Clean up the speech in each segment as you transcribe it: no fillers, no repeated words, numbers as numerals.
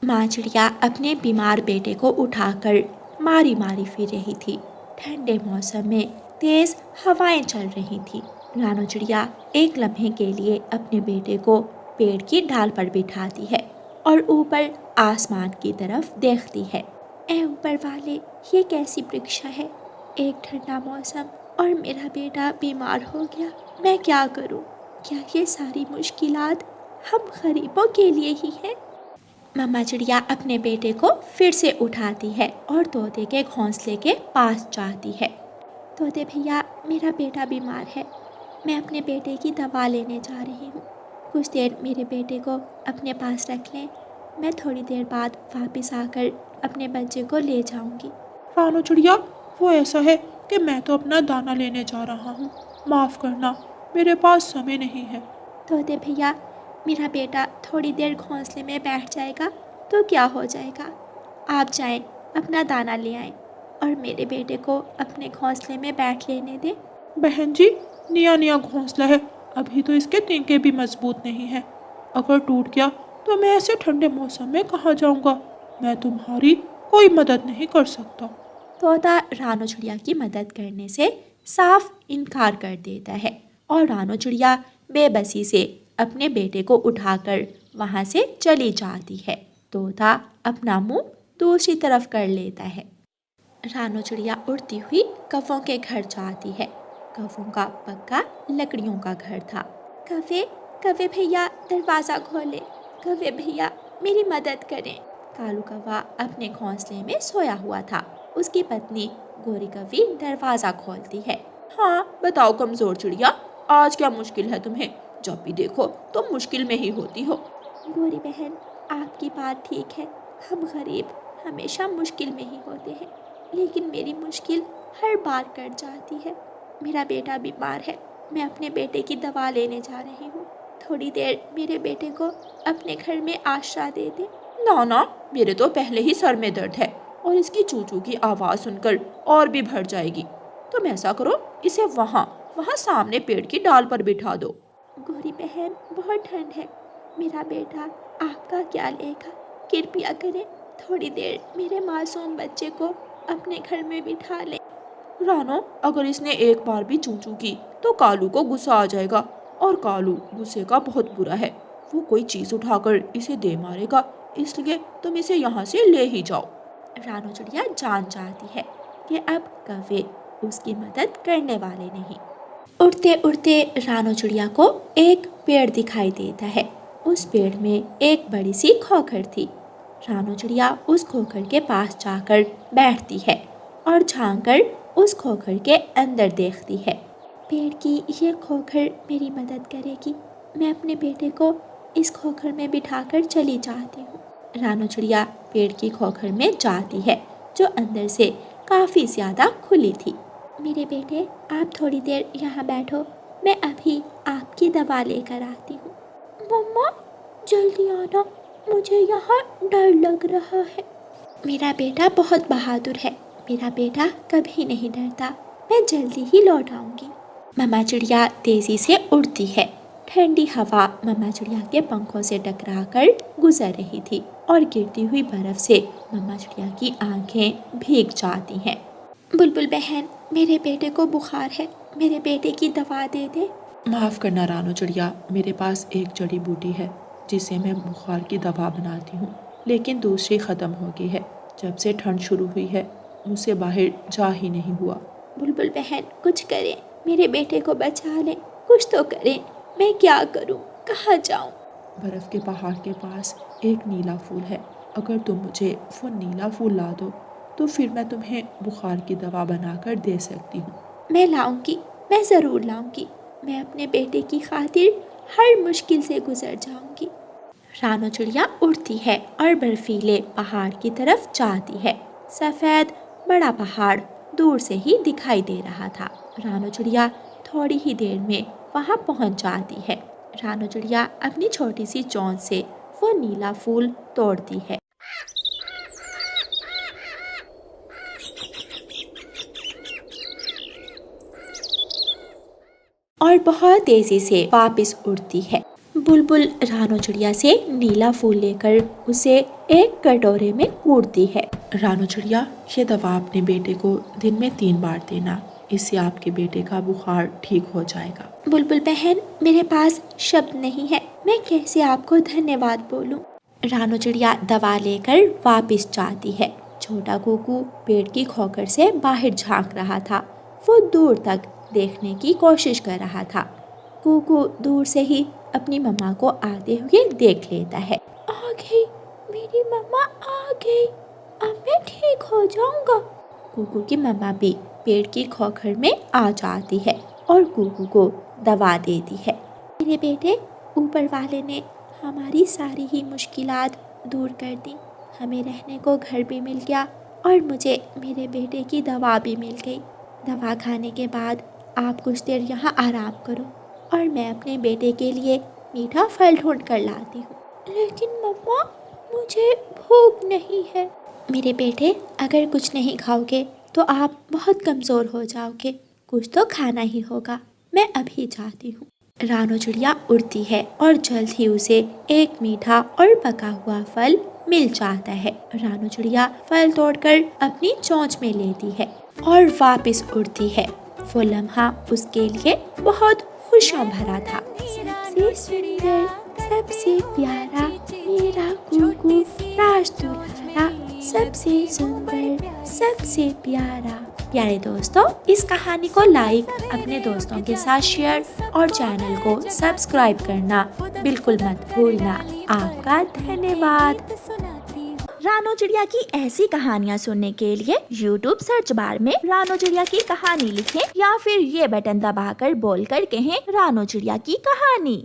माँ चिड़िया अपने बीमार बेटे को उठाकर मारी मारी फिर रही थी। ठंडे मौसम में तेज हवाएं चल रही थी। रानो चिड़िया एक लम्हे के लिए अपने बेटे को पेड़ की डाल पर बिठाती है और ऊपर आसमान की तरफ देखती है। ऐ ऊपर वाले, ये कैसी परीक्षा है। एक ठंडा मौसम और मेरा बेटा बीमार हो गया। मैं क्या करूं? क्या ये सारी मुश्किलात हम गरीबों के लिए ही है? मम्मा चिड़िया अपने बेटे को फिर से उठाती है और तोते के घोंसले के पास जाती है। तोते भैया, मेरा बेटा बीमार है। मैं अपने बेटे की दवा लेने जा रही हूँ। कुछ देर मेरे बेटे को अपने पास रख लें। मैं थोड़ी देर बाद वापस आकर अपने बच्चे को ले जाऊंगी। रानो चिड़िया, वो ऐसा है कि मैं तो अपना दाना लेने जा रहा हूँ। माफ़ करना, मेरे पास समय नहीं है। तोते भैया, मेरा बेटा थोड़ी देर घोंसले में बैठ जाएगा तो क्या हो जाएगा। आप जाएं, अपना दाना ले आएं और मेरे बेटे को अपने घोंसले में बैठ लेने दें। बहन जी, नया नया घोंसला है, अभी तो इसके तिनके भी मजबूत नहीं है। अगर टूट गया तो मैं ऐसे ठंडे मौसम में कहाँ जाऊँगा। मैं तुम्हारी कोई मदद नहीं कर सकता। तोता रानो चिड़िया की मदद करने से साफ इनकार कर देता है और रानो चिड़िया बेबसी से अपने बेटे को उठाकर वहाँ से चली जाती है। तोता अपना मुंह दूसरी तरफ कर लेता है। रानो चिड़िया उड़ती हुई कौवों के घर जाती है। कौवों का पक्का लकड़ियों का घर था। कौवे, कौवे भैया, दरवाज़ा खोले। कौवे भैया, मेरी मदद करें। कालू कौवा अपने घोंसले में सोया हुआ था। उसकी पत्नी गोरी कौवी दरवाज़ा खोलती है। हाँ बताओ कमज़ोर चिड़िया, आज क्या मुश्किल है तुम्हें? जब भी देखो तुम मुश्किल में ही होती हो। गोरी बहन, आपकी बात ठीक है। हम गरीब हमेशा मुश्किल में ही होते हैं, लेकिन मेरी मुश्किल हर बार कट जाती है। मेरा बेटा बीमार है। मैं अपने बेटे की दवा लेने जा रही हूँ। थोड़ी देर मेरे बेटे को अपने घर में आश्रय दे दे। ना ना, मेरे तो पहले ही सर में दर्द है और इसकी चूचू की आवाज़ सुनकर और भी भर जाएगी। तुम ऐसा करो, इसे वहाँ वहाँ सामने पेड़ की डाल पर बिठा दो। गोरी बहन, बहुत ठंड है। मेरा बेटा आपका क्या लेगा? कृपया करें, थोड़ी देर मेरे मासूम बच्चे को अपने घर में बिठा लें। रानो, अगर इसने एक बार भी चूचू की तो कालू को गुस्सा आ जाएगा और कालू गुस्से का बहुत बुरा है। वो कोई चीज़ उठाकर इसे दे मारेगा, इसलिए तुम इसे यहाँ से ले ही जाओ। रानो चिड़िया जान जाती है कि अब कौवे उसकी मदद करने वाले नहीं। उड़ते उड़ते रानो चिड़िया को एक पेड़ दिखाई देता है। उस पेड़ में एक बड़ी सी खोखर थी। रानो चिड़िया उस खोखर के पास जाकर बैठती है और झांककर उस खोखर के अंदर देखती है। पेड़ की ये खोखर मेरी मदद करेगी। मैं अपने बेटे को इस खोखर में बिठाकर चली जाती हूँ। रानो चिड़िया पेड़ की खोखर में जाती है, जो अंदर से काफ़ी ज़्यादा खुली थी। मेरे बेटे, आप थोड़ी देर यहाँ बैठो, मैं अभी आपकी दवा लेकर आती हूँ। मम्मा, जल्दी आना, मुझे यहाँ डर लग रहा है। मेरा बेटा बहुत बहादुर है। मेरा बेटा कभी नहीं डरता। मैं जल्दी ही लौट आऊँगी। मम्मा चिड़िया तेज़ी से उड़ती है। ठंडी हवा मम्मा चिड़िया के पंखों से टकराकर गुजर रही थी और गिरती हुई बर्फ़ से मम्मा चिड़िया की आंखें भीग जाती हैं। बुलबुल बहन, मेरे बेटे को बुखार है। मेरे बेटे की दवा दे दे। माफ़ करना रानो चिड़िया, मेरे पास एक जड़ी बूटी है जिससे मैं बुखार की दवा बनाती हूँ, लेकिन दूसरी ख़त्म हो गई है। जब से ठंड शुरू हुई है मुझसे बाहर जा ही नहीं हुआ। बुलबुल बहन, कुछ करें, मेरे बेटे को बचा लें। कुछ तो करें। मैं क्या करूं? कहाँ जाऊं? बर्फ़ के पहाड़ के पास एक नीला फूल है। अगर तुम मुझे वो नीला फूल ला दो तो फिर मैं तुम्हें बुखार की दवा बनाकर दे सकती हूँ। मैं लाऊंगी, मैं ज़रूर लाऊंगी। मैं अपने बेटे की खातिर हर मुश्किल से गुजर जाऊंगी। रानो चिड़िया उड़ती है और बर्फीले पहाड़ की तरफ जाती है। सफ़ेद बड़ा पहाड़ दूर से ही दिखाई दे रहा था। रानो चिड़िया थोड़ी ही देर में वहाँ पहुँच जाती है। रानो चिड़िया अपनी छोटी सी चोंच से वो नीला फूल तोड़ती है और बहुत तेज़ी से वापस उड़ती है। बुलबुल रानो चिड़िया से नीला फूल लेकर उसे एक कटोरे में कूटती है। रानो चिड़िया, ये दवा अपने बेटे को दिन में 3 बार देना, इससे आपके बेटे का बुखार ठीक हो जाएगा। बुलबुल बहन, मेरे पास शब्द नहीं है, मैं कैसे आपको धन्यवाद बोलूं। रानो चिड़िया दवा लेकर वापस जाती है। छोटा कुकू पेड़ की खोखर से बाहर झांक रहा था। वो दूर तक देखने की कोशिश कर रहा था। कुकू दूर से ही अपनी मम्मा को आते हुए देख लेता है। आ गई, मेरी मम्मा आ गई, अब मैं ठीक हो जाऊंगा। कुकू की मम्मा भी पेड़ की खोखर में आ जाती है और कुकू को दवा देती है। मेरे बेटे, ऊपर वाले ने हमारी सारी ही मुश्किलात दूर कर दी। हमें रहने को घर भी मिल गया और मुझे मेरे बेटे की दवा भी मिल गई। दवा खाने के बाद आप कुछ देर यहाँ आराम करो और मैं अपने बेटे के लिए मीठा फल ढूंढ कर लाती हूँ। लेकिन मम्मा, मुझे भूख नहीं है। मेरे बेटे, अगर कुछ नहीं खाओगे तो आप बहुत कमज़ोर हो जाओगे। कुछ तो खाना ही होगा। मैं अभी जाती हूँ। रानो चिड़िया उड़ती है और जल्द ही उसे एक मीठा और पका हुआ फल मिल जाता है। रानो चिड़िया फल तोड़कर अपनी चोंच में लेती है और वापस उड़ती है। वो लम्हा उसके लिए बहुत खुशियों भरा था। सबसे सुंदर, सबसे प्यारा मेरा कुकू राजदुलारा, सबसे सुंदर, सबसे प्यारा। प्यारे दोस्तों, इस कहानी को लाइक, अपने दोस्तों के साथ शेयर और चैनल को सब्सक्राइब करना बिल्कुल मत भूलना। आपका धन्यवाद। रानो चिड़िया की ऐसी कहानियाँ सुनने के लिए YouTube सर्च बार में रानो चिड़िया की कहानी लिखें या फिर ये बटन दबाकर बोलकर कहें रानो चिड़िया की कहानी।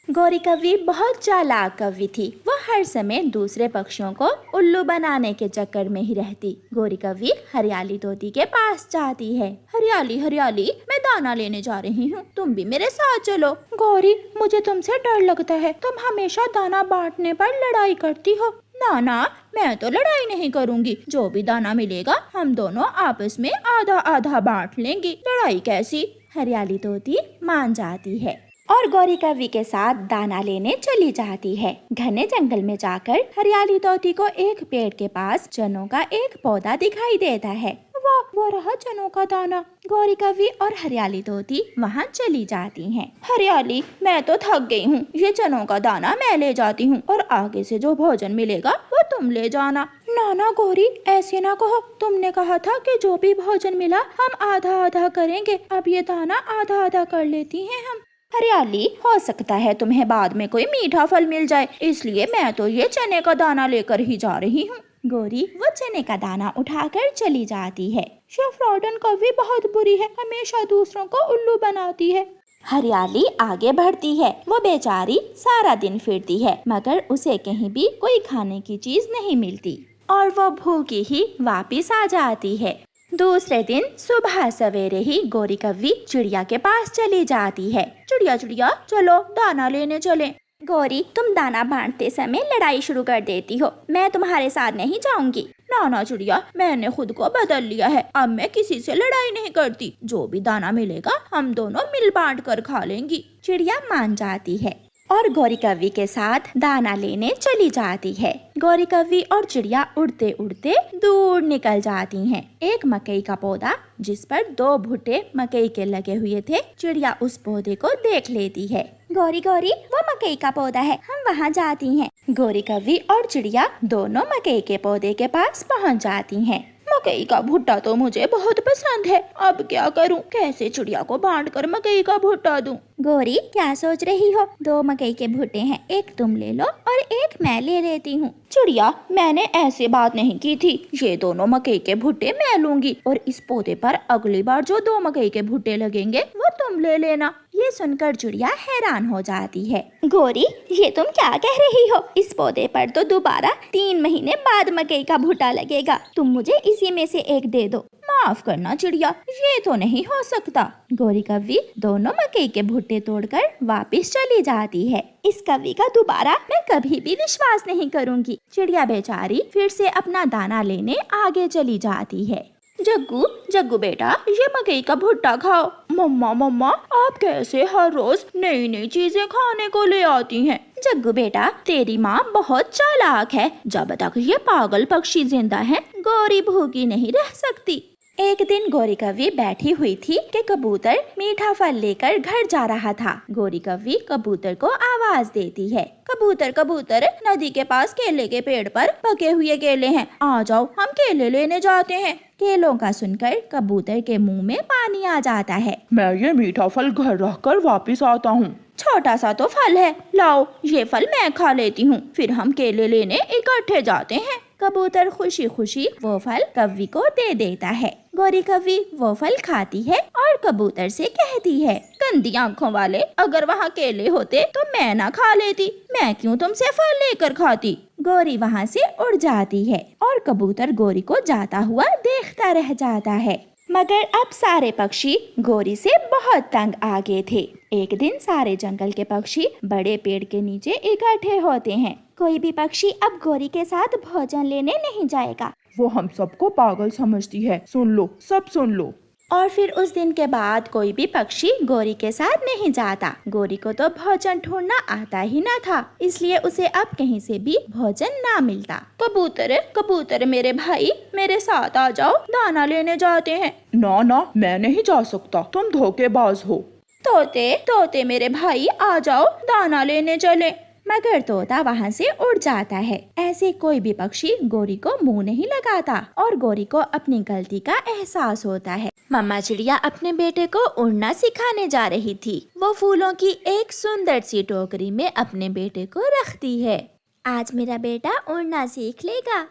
गौरी कव्वी बहुत चालाक कव्वी थी। वो हर समय दूसरे पक्षियों को उल्लू बनाने के चक्कर में ही रहती। गौरी कव्वी हरियाली तोती के पास जाती है। हरियाली हरियाली, मैं दाना लेने जा रही हूँ, तुम भी मेरे साथ चलो। गौरी, मुझे तुमसे डर लगता है, तुम हमेशा दाना बांटने पर लड़ाई करती हो। ना ना, मैं तो लड़ाई नहीं करूँगी। जो भी दाना मिलेगा हम दोनों आपस में आधा आधा बांट लेंगे। लड़ाई कैसी? हरियाली तोती मान जाती है और गौरी कव्वी के साथ दाना लेने चली जाती है। घने जंगल में जाकर हरियाली तोती को एक पेड़ के पास चनों का एक पौधा दिखाई देता है। वाह, वो रहा चनों का दाना। गौरी कव्वी और हरियाली तोती वहाँ चली जाती हैं। हरियाली, मैं तो थक गई हूँ, ये चनों का दाना मैं ले जाती हूँ और आगे से जो भोजन मिलेगा वो तुम ले जाना। नाना गौरी, ऐसे ना कहो, तुमने कहा था कि जो भी भोजन मिला हम आधा आधा करेंगे। अब ये दाना आधा आधा कर लेती हैं हम। हरियाली, हो सकता है तुम्हें बाद में कोई मीठा फल मिल जाए, इसलिए मैं तो ये चने का दाना लेकर ही जा रही हूँ। गौरी वो चने का दाना उठाकर चली जाती है। शेफ रॉडन कव्वी बहुत बुरी है, हमेशा दूसरों को उल्लू बनाती है। हरियाली आगे बढ़ती है। वो बेचारी सारा दिन फिरती है मगर उसे कहीं भी कोई खाने की चीज नहीं मिलती और वो भूखी ही वापिस आ जाती है। दूसरे दिन सुबह सवेरे ही गौरी कव्वी चिड़िया के पास चली जाती है। चिड़िया चिड़िया, चलो दाना लेने चलें। गौरी, तुम दाना बांटते समय लड़ाई शुरू कर देती हो, मैं तुम्हारे साथ नहीं जाऊंगी। नाना चिड़िया, मैंने खुद को बदल लिया है, अब मैं किसी से लड़ाई नहीं करती। जो भी दाना मिलेगा हम दोनों मिल बांट कर खा लेंगी। चिड़िया मान जाती है और गौरी कव्वी के साथ दाना लेने चली जाती है। गौरी कव्वी और चिड़िया उड़ते उड़ते दूर निकल जाती हैं। एक मकई का पौधा जिस पर 2 भुट्टे मकई के लगे हुए थे, चिड़िया उस पौधे को देख लेती है। गौरी गौरी, वो मकई का पौधा है, हम वहाँ जाती हैं। गौरी कव्वी और चिड़िया दोनों मकई के पौधे के पास पहुँच जाती हैं। मकई का भुट्टा तो मुझे बहुत पसंद है, अब क्या करूं? कैसे चिड़िया को बांट कर मकई का भुट्टा दूं? गौरी, क्या सोच रही हो? 2 मकई के भुट्टे हैं, एक तुम ले लो और एक मैं ले लेती हूँ। चिड़िया, मैंने ऐसे बात नहीं की थी, ये दोनों मकई के भुट्टे मैं लूंगी और इस पौधे पर अगली बार जो 2 मकई के भुट्टे लगेंगे वो तुम ले लेना। ये सुनकर चिड़िया हैरान हो जाती है। गौरी, ये तुम क्या कह रही हो? इस पौधे पर तो दोबारा 3 महीने बाद मकई का भुट्टा लगेगा, तुम मुझे इसी में से एक दे दो। माफ करना चिड़िया, ये तो नहीं हो सकता। गौरी कव्वी दोनों मकई के भुट्टे तोड़कर वापस चली जाती है। इस कव्वी का दोबारा मैं कभी भी विश्वास नहीं करूंगी। चिड़िया बेचारी फिर से अपना दाना लेने आगे चली जाती है। जग्गू जग्गू बेटा, ये मकई का भुट्टा खाओ। मम्मा मम्मा, आप कैसे हर रोज नई नई चीजें खाने को ले आती हैं? जग्गू बेटा, तेरी माँ बहुत चालाक है। जब तक ये पागल पक्षी जिंदा है, गौरी भूखी नहीं रह सकती। एक दिन गौरी कव्वी बैठी हुई थी कि कबूतर मीठा फल लेकर घर जा रहा था। गौरी कव्वी कबूतर को आवाज देती है, कबूतर कबूतर, नदी के पास केले के पेड़ पर पके हुए केले हैं, आ जाओ हम केले लेने जाते हैं। केलों का सुनकर कबूतर के मुंह में पानी आ जाता है। मैं ये मीठा फल घर रख कर वापिस आता हूँ। छोटा सा तो फल है, लाओ ये फल मैं खा लेती हूँ, फिर हम केले लेने इकट्ठे जाते हैं। कबूतर खुशी खुशी वो फल कव्वी को दे देता है। गौरी कव्वी वो फल खाती है और कबूतर से कहती है, गंदी आंखों वाले, अगर वहाँ केले होते तो मैं ना खा लेती, मैं क्यों तुमसे फल लेकर खाती। गौरी वहाँ से उड़ जाती है और कबूतर गौरी को जाता हुआ देखता रह जाता है। मगर अब सारे पक्षी गौरी से बहुत तंग आ गए थे। एक दिन सारे जंगल के पक्षी बड़े पेड़ के नीचे इकट्ठे होते हैं। कोई भी पक्षी अब गौरी के साथ भोजन लेने नहीं जाएगा। वो हम सबको पागल समझती है, सुन लो, सब सुन लो। और फिर उस दिन के बाद कोई भी पक्षी गौरी के साथ नहीं जाता। गौरी को तो भोजन ढूंढना आता ही ना था, इसलिए उसे अब कहीं से भी भोजन ना मिलता। कबूतर कबूतर मेरे भाई, मेरे साथ आ जाओ, दाना लेने जाते हैं। ना ना, मैं नहीं जा सकता, तुम धोखेबाज हो। तोते तोते मेरे भाई, आ जाओ, दाना लेने चले। मगर तोता वहाँ से उड़ जाता है। ऐसे कोई भी पक्षी गौरी को मुंह नहीं लगाता और गौरी को अपनी गलती का एहसास होता है। मम्मा चिड़िया अपने बेटे को उड़ना सिखाने जा रही थी। वो फूलों की एक सुंदर सी टोकरी में अपने बेटे को रखती है। आज मेरा बेटा उड़ना सीख लेगा।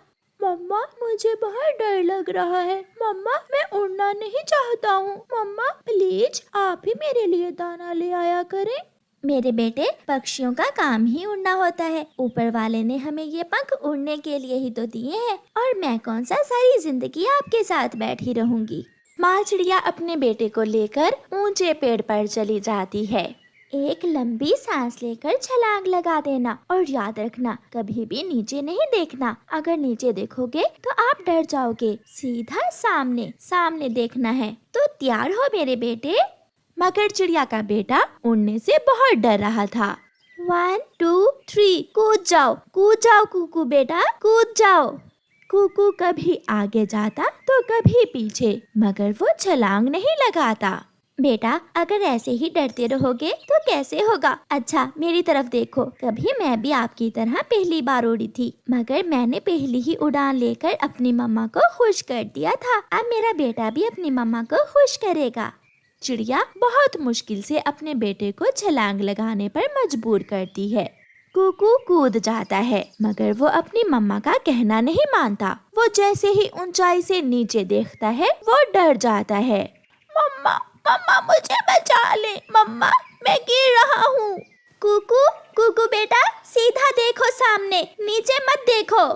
मम्मा, मुझे बहुत डर लग रहा है। मम्मा, मैं उड़ना नहीं चाहता हूँ। मम्मा प्लीज आप ही मेरे लिए दाना ले आया करें। मेरे बेटे, पक्षियों का काम ही उड़ना होता है। ऊपर वाले ने हमें ये पंख उड़ने के लिए ही तो दिए हैं, और मैं कौन सा सारी जिंदगी आपके साथ बैठी रहूंगी। माँ चिड़िया अपने बेटे को लेकर ऊंचे पेड़ पर चली जाती है। एक लंबी सांस लेकर छलांग लगा देना, और याद रखना कभी भी नीचे नहीं देखना। अगर नीचे देखोगे तो आप डर जाओगे। सीधा सामने सामने देखना है। तो तैयार हो मेरे बेटे। मगर चिड़िया का बेटा उड़ने से बहुत डर रहा था। 1 2 3 कूद जाओ कुकू बेटा, कूद जाओ। कुकू कभी आगे जाता तो कभी पीछे, मगर वो छलांग नहीं लगाता। बेटा, अगर ऐसे ही डरते रहोगे तो कैसे होगा। अच्छा मेरी तरफ देखो, कभी मैं भी आपकी तरह पहली बार उड़ी थी, मगर मैंने पहली ही उड़ान लेकर अपनी मम्मा को खुश कर दिया था। अब मेरा बेटा भी अपनी मम्मा को खुश करेगा। चिड़िया बहुत मुश्किल से अपने बेटे को छलांग लगाने पर मजबूर करती है। कुकू कूद जाता है, मगर वो अपनी मम्मा का कहना नहीं मानता। वो जैसे ही ऊंचाई से नीचे देखता है, वो डर जाता है। मम्मा मम्मा मुझे बचा ले, मम्मा मैं गिर रहा हूँ। कुकू कुकू बेटा, सीधा देखो सामने, नीचे मत देखो।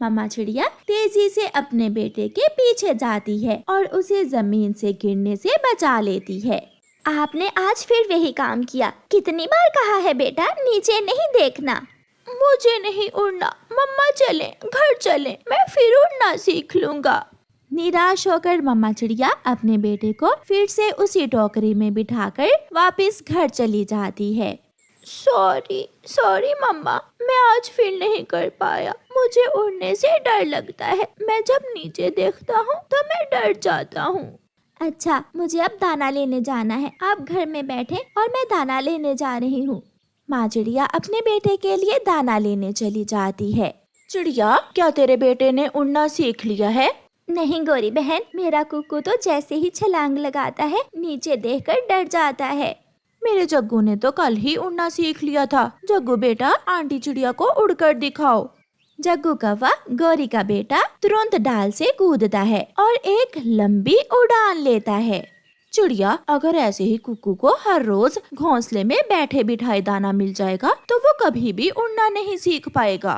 मम्मा चिड़िया तेजी से अपने बेटे के पीछे जाती है और उसे जमीन से गिरने से बचा लेती है। आपने आज फिर वही काम किया। कितनी बार कहा है बेटा, नीचे नहीं देखना। मुझे नहीं उड़ना, मम्मा चले, घर चले, मैं फिर उड़ना सीख लूंगा। निराश होकर मम्मा चिड़िया अपने बेटे को फिर से उसी टोकरी में बिठाकर वापस घर चली जाती है। सॉरी मम्मा, मैं आज फिर नहीं कर पाया। मुझे उड़ने से डर लगता है। मैं जब नीचे देखता हूँ तो मैं डर जाता हूँ। अच्छा, मुझे अब दाना लेने जाना है। आप घर में बैठे और मैं दाना लेने जा रही हूँ। माँ चिड़िया अपने बेटे के लिए दाना लेने चली जाती है। चिड़िया, क्या तेरे बेटे ने उड़ना सीख लिया है? नहीं गौरी बहन, मेरा कुकू तो जैसे ही छलांग लगाता है, नीचे देखकर डर जाता है। मेरे जग्गू ने तो कल ही उड़ना सीख लिया था। जग्गू बेटा, आंटी चिड़िया को उड़कर दिखाओ। जग्गू कौवा, गौरी का बेटा, तुरंत डाल से कूदता है और एक लंबी उड़ान लेता है। चिड़िया, अगर ऐसे ही कुकू को हर रोज घोंसले में बैठे बिठाए दाना मिल जाएगा तो वो कभी भी उड़ना नहीं सीख पाएगा।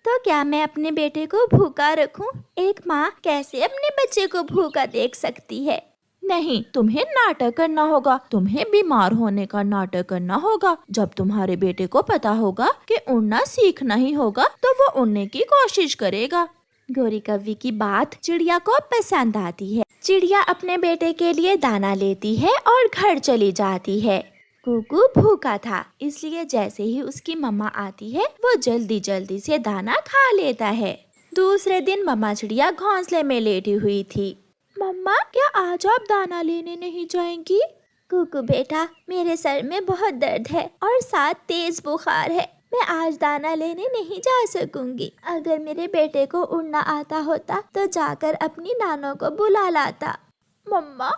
तो क्या मैं अपने बेटे को भूखा रखूं? एक माँ कैसे अपने बच्चे को भूखा देख सकती है? नहीं, तुम्हें नाटक करना होगा। तुम्हें बीमार होने का नाटक करना होगा। जब तुम्हारे बेटे को पता होगा कि उड़ना सीखना ही होगा तो वो उड़ने की कोशिश करेगा। गौरी कव्वी की बात चिड़िया को पसंद आती है। चिड़िया अपने बेटे के लिए दाना लेती है और घर चली जाती है। कुकू भूखा था, इसलिए जैसे ही उसकी मम्मा आती है वो जल्दी जल्दी से दाना खा लेता है। दूसरे दिन मम्मा चिड़िया घोंसले में लेटी हुई थी। मम्मा, क्या आज आप दाना लेने नहीं जाएंगी? कुकू बेटा, मेरे सर में बहुत दर्द है और साथ तेज बुखार है, मैं आज दाना लेने नहीं जा सकूंगी। अगर मेरे बेटे को उड़ना आता होता तो जाकर अपनी नानों को बुला लाता। मम्मा,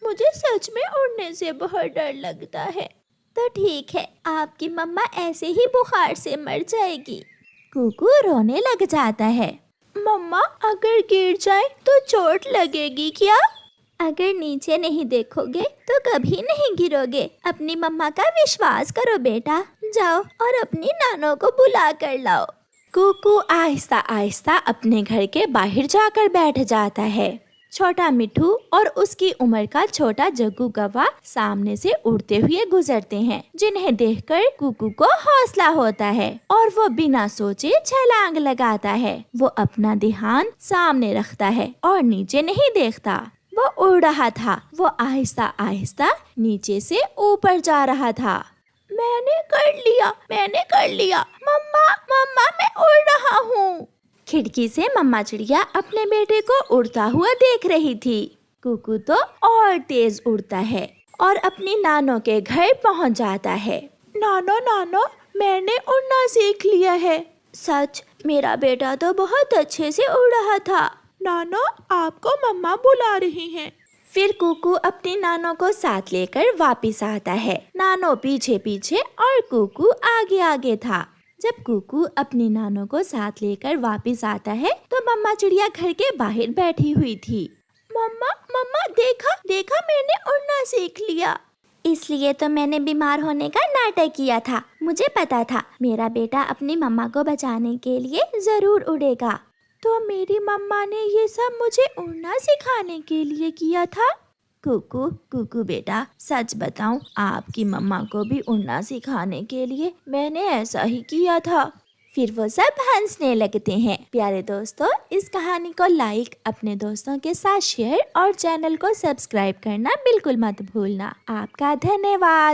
मुझे सच में उड़ने से बहुत डर लगता है। तो ठीक है, आपकी मम्मा ऐसे ही बुखार से मर जाएगी। कुकू रोने लग जाता है। मम्मा, अगर गिर जाए तो चोट लगेगी क्या? अगर नीचे नहीं देखोगे तो कभी नहीं गिरोगे। अपनी मम्मा का विश्वास करो बेटा, जाओ और अपनी नानों को बुला कर लाओ। कुकू आहिस्ता आहिस्ता अपने घर के बाहर जाकर बैठ जाता है। छोटा मिठू और उसकी उम्र का छोटा जग्गू कौवा सामने से उड़ते हुए गुजरते हैं, जिन्हें देखकर कुकू को हौसला होता है और वो बिना सोचे छलांग लगाता है। वो अपना ध्यान सामने रखता है और नीचे नहीं देखता। वो उड़ रहा था, वो आहिस्ता आहिस्ता नीचे से ऊपर जा रहा था। मैंने कर लिया, मम्मा, मैं उड़ रहा हूँ। खिड़की से मम्मा चिड़िया अपने बेटे को उड़ता हुआ देख रही थी। कुकू तो और तेज उड़ता है और अपनी नानों के घर पहुँच जाता है। नानो, मैंने उड़ना सीख लिया है। सच? मेरा बेटा तो बहुत अच्छे से उड़ रहा था। नानो, आपको मम्मा बुला रही हैं। फिर कुकू अपनी नानों को साथ लेकर वापस आता है। नानो पीछे पीछे और कुकू आगे आगे था। जब कुकू अपनी नानों को साथ लेकर वापस आता है तो मम्मा चिड़िया घर के बाहर बैठी हुई थी। मम्मा, देखा मैंने उड़ना सीख लिया। इसलिए तो मैंने बीमार होने का नाटक किया था। मुझे पता था मेरा बेटा अपनी मम्मा को बचाने के लिए जरूर उड़ेगा। तो मेरी मम्मा ने ये सब मुझे उड़ना सिखाने के लिए किया था? कुकू बेटा, सच बताऊं, आपकी मम्मा को भी उड़ना सिखाने के लिए मैंने ऐसा ही किया था। फिर वो सब हंसने लगते हैं। प्यारे दोस्तों, इस कहानी को लाइक, अपने दोस्तों के साथ शेयर और चैनल को सब्सक्राइब करना बिल्कुल मत भूलना। आपका धन्यवाद।